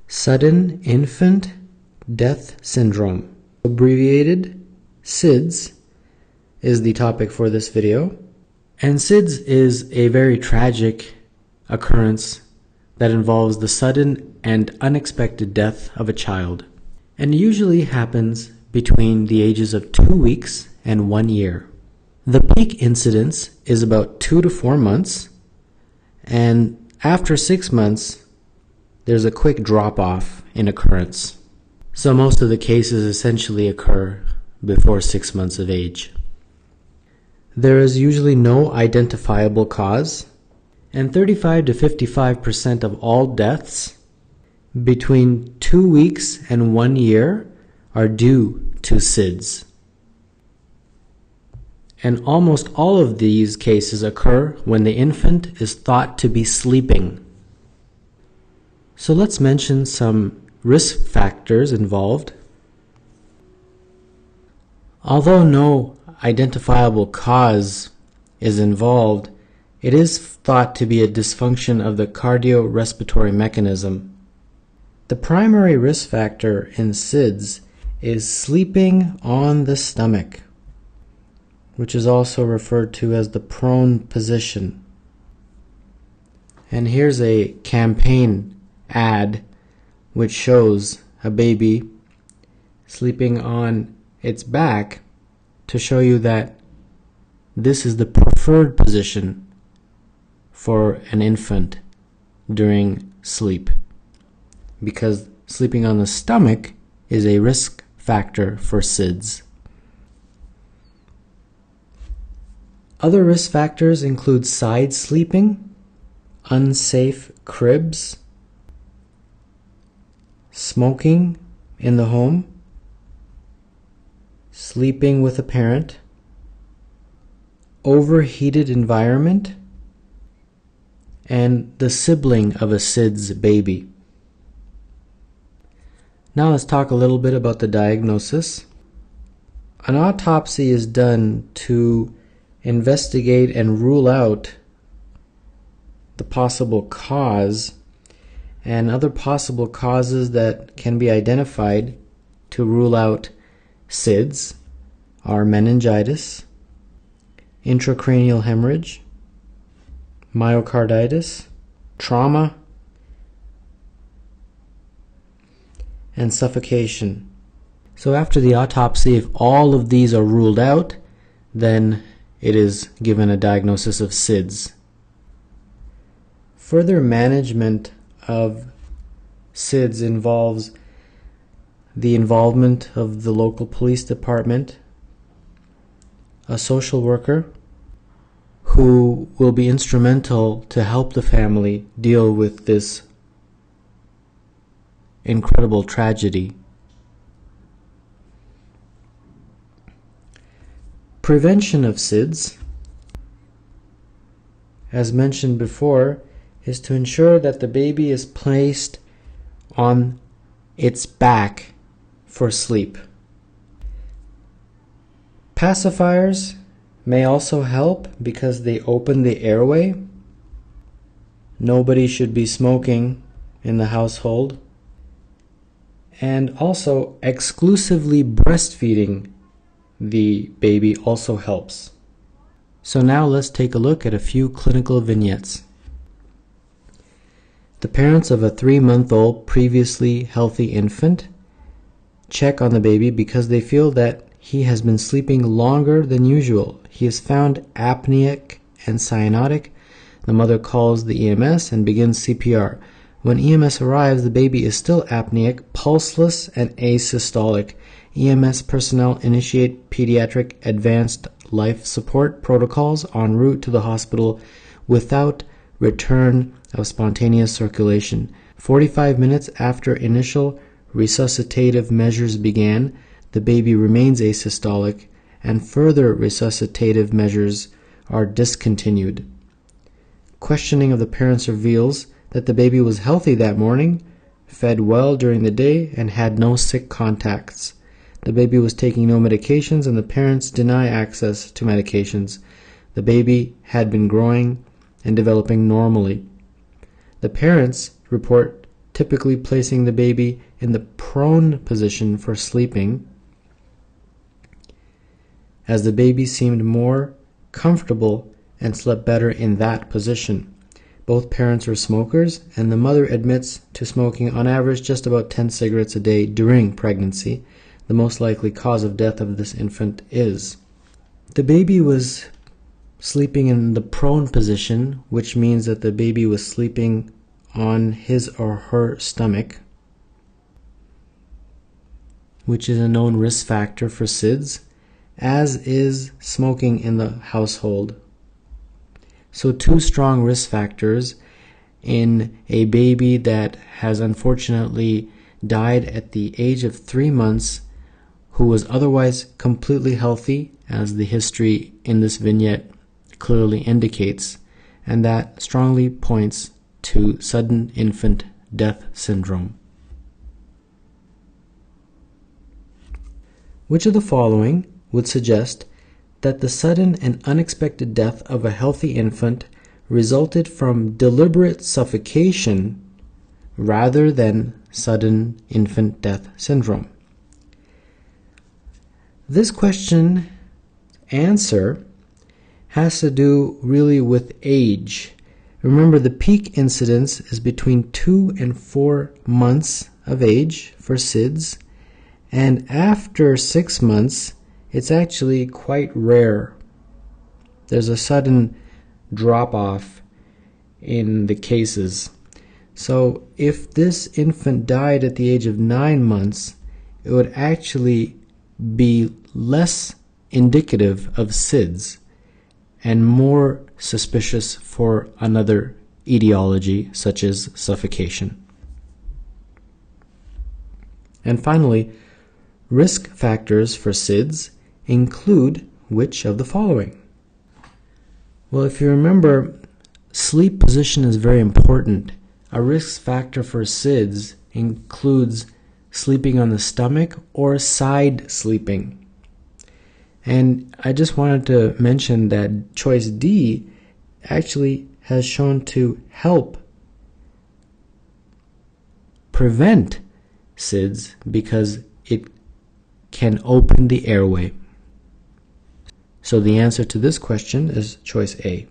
Sudden Infant Death Syndrome, abbreviated SIDS, is the topic for this video. And SIDS is a very tragic occurrence that involves the sudden and unexpected death of a child, and usually happens between the ages of 2 weeks and 1 year. The peak incidence is about 2 to 4 months, and after 6 months, there's a quick drop-off in occurrence. So most of the cases essentially occur before 6 months of age. There is usually no identifiable cause, and 35 to 55% of all deaths between 2 weeks and 1 year are due to SIDS. And almost all of these cases occur when the infant is thought to be sleeping. So let's mention some risk factors involved. Although no identifiable cause is involved, it is thought to be a dysfunction of the cardiorespiratory mechanism. The primary risk factor in SIDS is sleeping on the stomach, which is also referred to as the prone position. And here's a campaign ad which shows a baby sleeping on its back to show you that this is the preferred position for an infant during sleep, because sleeping on the stomach is a risk factor for SIDS. Other risk factors include side sleeping, unsafe cribs, smoking in the home, sleeping with a parent, overheated environment, and the sibling of a SIDS baby. Now let's talk a little bit about the diagnosis. An autopsy is done to investigate and rule out the possible cause, and other possible causes that can be identified to rule out SIDS are meningitis, intracranial hemorrhage, myocarditis, trauma, and suffocation. So after the autopsy, if all of these are ruled out, then it is given a diagnosis of SIDS. Further management of SIDS involves the involvement of the local police department, a social worker who will be instrumental to help the family deal with this incredible tragedy. Prevention of SIDS, as mentioned before, is to ensure that the baby is placed on its back for sleep. Pacifiers may also help because they open the airway. Nobody should be smoking in the household. And also exclusively breastfeeding the baby also helps. So now let's take a look at a few clinical vignettes. The parents of a 3-month-old previously healthy infant check on the baby because they feel that he has been sleeping longer than usual. He is found apneic and cyanotic. The mother calls the EMS and begins CPR. When EMS arrives, the baby is still apneic, pulseless, and asystolic. EMS personnel initiate pediatric advanced life support protocols en route to the hospital without return of spontaneous circulation. 45 minutes after initial resuscitative measures began, the baby remains asystolic, and further resuscitative measures are discontinued. Questioning of the parents reveals that the baby was healthy that morning, fed well during the day, and had no sick contacts. The baby was taking no medications, and the parents deny access to medications. The baby had been growing and developing normally. The parents report typically placing the baby in the prone position for sleeping, as the baby seemed more comfortable and slept better in that position. Both parents are smokers, and the mother admits to smoking on average just about 10 cigarettes a day during pregnancy. The most likely cause of death of this infant is. The baby was sleeping in the prone position, which means that the baby was sleeping on his or her stomach, which is a known risk factor for SIDS, as is smoking in the household. So two strong risk factors in a baby that has unfortunately died at the age of 3 months, who was otherwise completely healthy, as the history in this vignette clearly indicates, and that strongly points to sudden infant death syndrome. Which of the following would suggest that the sudden and unexpected death of a healthy infant resulted from deliberate suffocation rather than sudden infant death syndrome? This question answer has to do really with age. Remember, the peak incidence is between 2 and 4 months of age for SIDS, and after 6 months, it's actually quite rare. There's a sudden drop-off in the cases. So if this infant died at the age of 9 months, it would actually be less indicative of SIDS and more suspicious for another etiology such as suffocation. And finally, risk factors for SIDS include which of the following? Well, if you remember, sleep position is very important. A risk factor for SIDS includes sleeping on the stomach or side sleeping. And I just wanted to mention that choice D actually has shown to help prevent SIDS because it can open the airway. So the answer to this question is choice A.